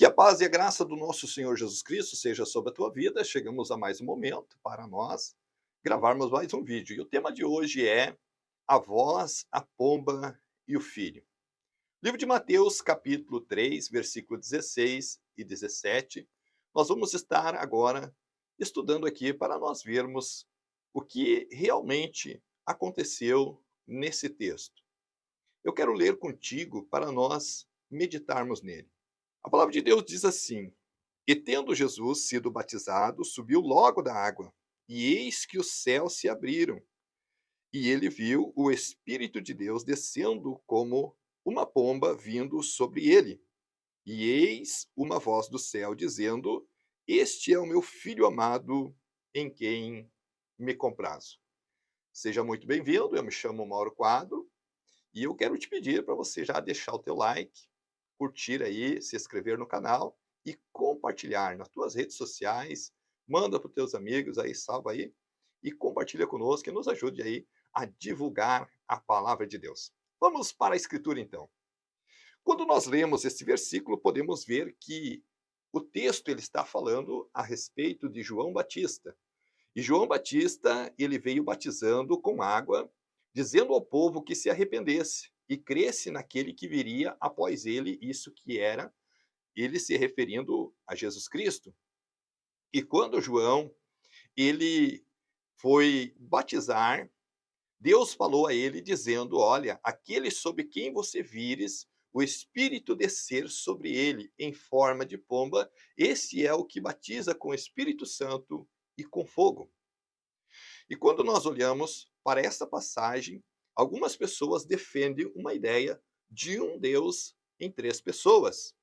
Que a paz e a graça do nosso Senhor Jesus Cristo seja sobre a tua vida. Chegamos a mais um momento para nós gravarmos mais um vídeo. E o tema de hoje é a voz, a pomba e o filho. Livro de Mateus, capítulo 3, versículo 16 e 17. Nós vamos estar agora estudando aqui para nós vermos o que realmente aconteceu nesse texto. Eu quero ler contigo para nós meditarmos nele. A palavra de Deus diz assim: E tendo Jesus sido batizado, subiu logo da água, e eis que os céus se abriram, e ele viu o Espírito de Deus descendo como uma pomba vindo sobre ele. E eis uma voz do céu dizendo: Este é o meu filho amado, em quem me comprazo. Seja muito bem-vindo, eu me chamo Mauro Quadro, e eu quero te pedir para você já deixar o teu like, curtir aí, se inscrever no canal e compartilhar nas tuas redes sociais. Manda para os teus amigos aí, salva aí e compartilha conosco e nos ajude aí a divulgar a palavra de Deus. Vamos para a escritura então. Quando nós lemos esse versículo, podemos ver que o texto ele está falando a respeito de João Batista. E João Batista, ele veio batizando com água, dizendo ao povo que se arrependesse e cresce naquele que viria após ele, isso que era ele se referindo a Jesus Cristo. E quando João, ele foi batizar, Deus falou a ele dizendo: Olha, aquele sobre quem você vires o Espírito descer sobre ele em forma de pomba, esse é o que batiza com o Espírito Santo e com fogo. E quando nós olhamos para essa passagem, algumas pessoas defendem uma ideia de um Deus em três pessoas,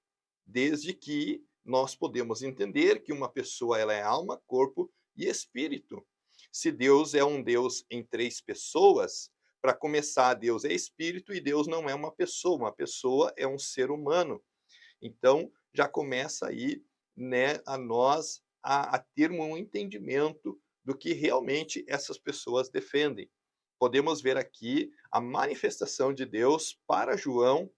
desde que nós podemos entender que uma pessoa ela é alma, corpo e espírito. Se Deus é um Deus em três pessoas, para começar, Deus é espírito e Deus não é uma pessoa é um ser humano. Então, já começa aí, né, a nós a termos um entendimento do que realmente essas pessoas defendem. Podemos ver aqui a manifestação de Deus para João,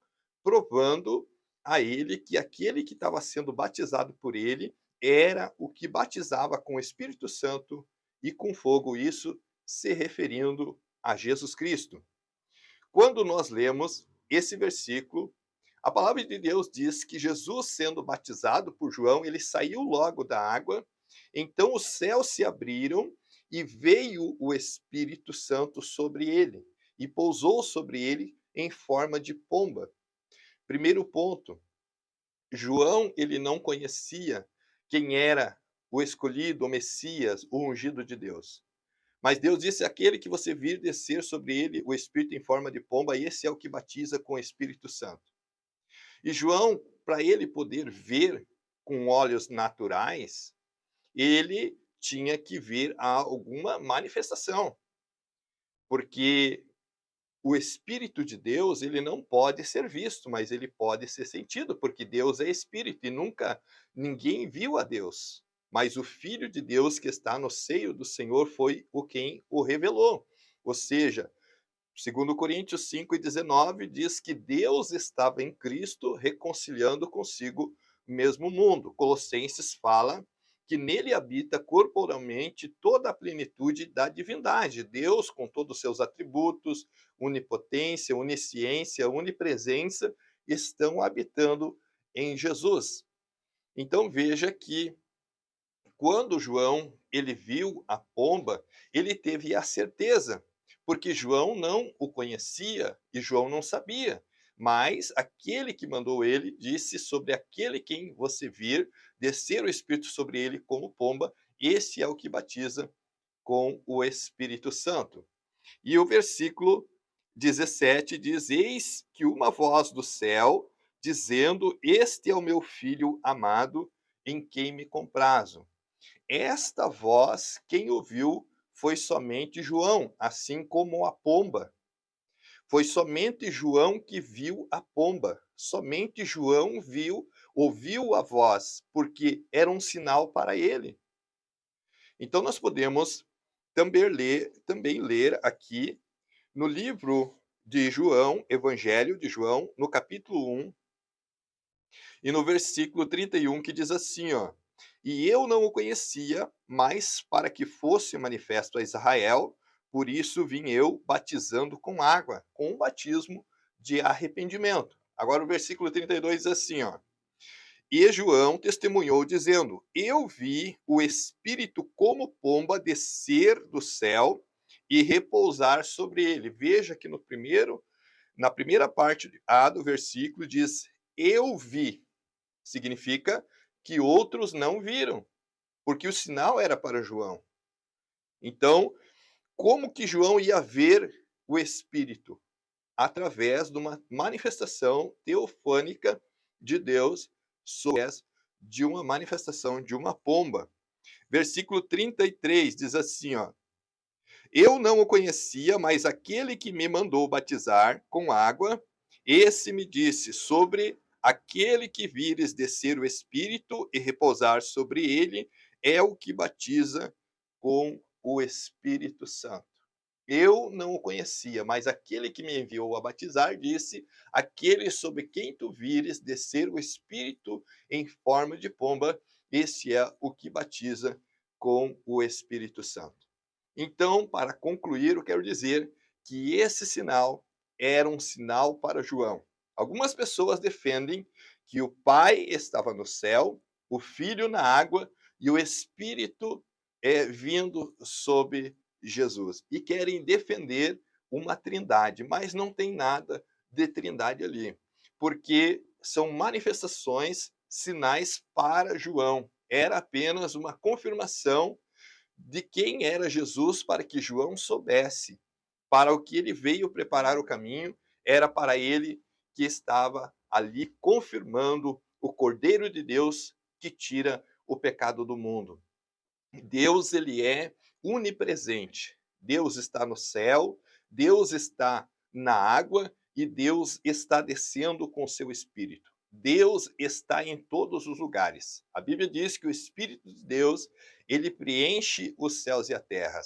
provando a ele que aquele que estava sendo batizado por ele era o que batizava com o Espírito Santo e com fogo, isso se referindo a Jesus Cristo. Quando nós lemos esse versículo, a palavra de Deus diz que Jesus, sendo batizado por João, ele saiu logo da água, então os céus se abriram e veio o Espírito Santo sobre ele e pousou sobre ele em forma de pomba. Primeiro ponto, João, ele não conhecia quem era o escolhido, o Messias, o ungido de Deus. Mas Deus disse: aquele que você vir descer sobre ele o Espírito em forma de pomba, esse é o que batiza com o Espírito Santo. E João, para ele poder ver com olhos naturais, ele tinha que ver alguma manifestação, porque o Espírito de Deus, ele não pode ser visto, mas ele pode ser sentido, porque Deus é Espírito e nunca ninguém viu a Deus. Mas o Filho de Deus que está no seio do Senhor foi o quem o revelou. Ou seja, segundo Coríntios 5:19 diz que Deus estava em Cristo reconciliando consigo o mesmo mundo. Colossenses fala que nele habita corporalmente toda a plenitude da divindade. Deus, com todos os seus atributos, onipotência, onisciência, onipresença, estão habitando em Jesus. Então veja que quando João ele viu a pomba, ele teve a certeza, porque João não o conhecia e João não sabia. Mas aquele que mandou ele disse: sobre aquele quem você vir descer o Espírito sobre ele como pomba, esse é o que batiza com o Espírito Santo. E o versículo 17 diz: Eis que uma voz do céu dizendo: Este é o meu filho amado, em quem me comprazo. Esta voz, quem ouviu foi somente João, assim como a pomba. Foi somente João que viu a pomba. Somente João ouviu a voz, porque era um sinal para ele. Então nós podemos também ler aqui no livro de João, Evangelho de João, no capítulo 1, E no versículo 31 que diz assim, ó: "E eu não o conhecia, mas para que fosse manifesto a Israel, por isso vim eu batizando com água, com um batismo de arrependimento." Agora o versículo 32 diz assim, ó: "E João testemunhou dizendo: Eu vi o Espírito como pomba descer do céu e repousar sobre ele." Veja que na primeira parte A do versículo diz: "Eu vi." Significa que outros não viram, porque o sinal era para João. Então, como que João ia ver o Espírito? Através de uma manifestação teofânica de Deus, através de uma manifestação de uma pomba. Versículo 33 diz assim, ó: "Eu não o conhecia, mas aquele que me mandou batizar com água, esse me disse: sobre aquele que vires descer o Espírito e repousar sobre ele, é o que batiza com o Espírito Santo." Eu não o conhecia, mas aquele que me enviou a batizar disse: aquele sobre quem tu vires descer o Espírito em forma de pomba, esse é o que batiza com o Espírito Santo. Então, para concluir, eu quero dizer que esse sinal era um sinal para João. Algumas pessoas defendem que o Pai estava no céu, o Filho na água e o Espírito vindo sobre Jesus. E querem defender uma trindade, mas não tem nada de trindade ali, porque são manifestações, sinais para João. Era apenas uma confirmação de quem era Jesus para que João soubesse para o que ele veio preparar o caminho, era para ele que estava ali confirmando o Cordeiro de Deus que tira o pecado do mundo. Deus, ele é onipresente. Deus está no céu, Deus está na água e Deus está descendo com seu Espírito. Deus está em todos os lugares. A Bíblia diz que o Espírito de Deus, ele preenche os céus e a terra.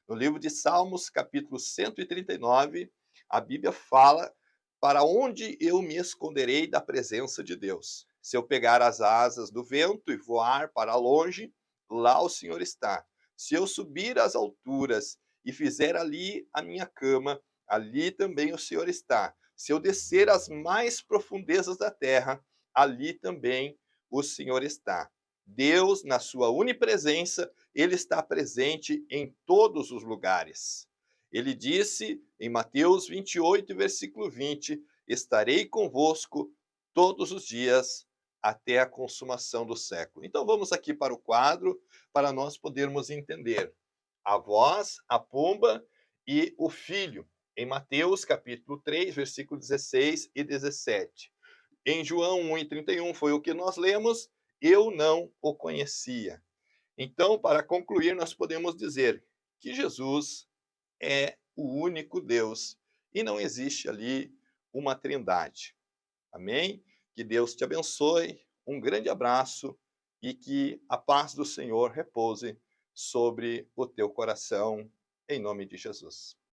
No livro de Salmos, capítulo 139, a Bíblia fala: para onde eu me esconderei da presença de Deus? Se eu pegar as asas do vento e voar para longe, lá o Senhor está. Se eu subir às alturas e fizer ali a minha cama, ali também o Senhor está. Se eu descer às mais profundezas da terra, ali também o Senhor está. Deus, na sua onipresença, ele está presente em todos os lugares. Ele disse em Mateus 28, versículo 20: estarei convosco todos os dias até a consumação do século. Então vamos aqui para o quadro, para nós podermos entender a voz, a pomba e o filho, em Mateus capítulo 3, versículo 16 e 17. Em João 1 e 31 foi o que nós lemos: eu não o conhecia. Então, para concluir, nós podemos dizer que Jesus é o único Deus e não existe ali uma trindade. Amém? Que Deus te abençoe, um grande abraço e que a paz do Senhor repouse sobre o teu coração, em nome de Jesus.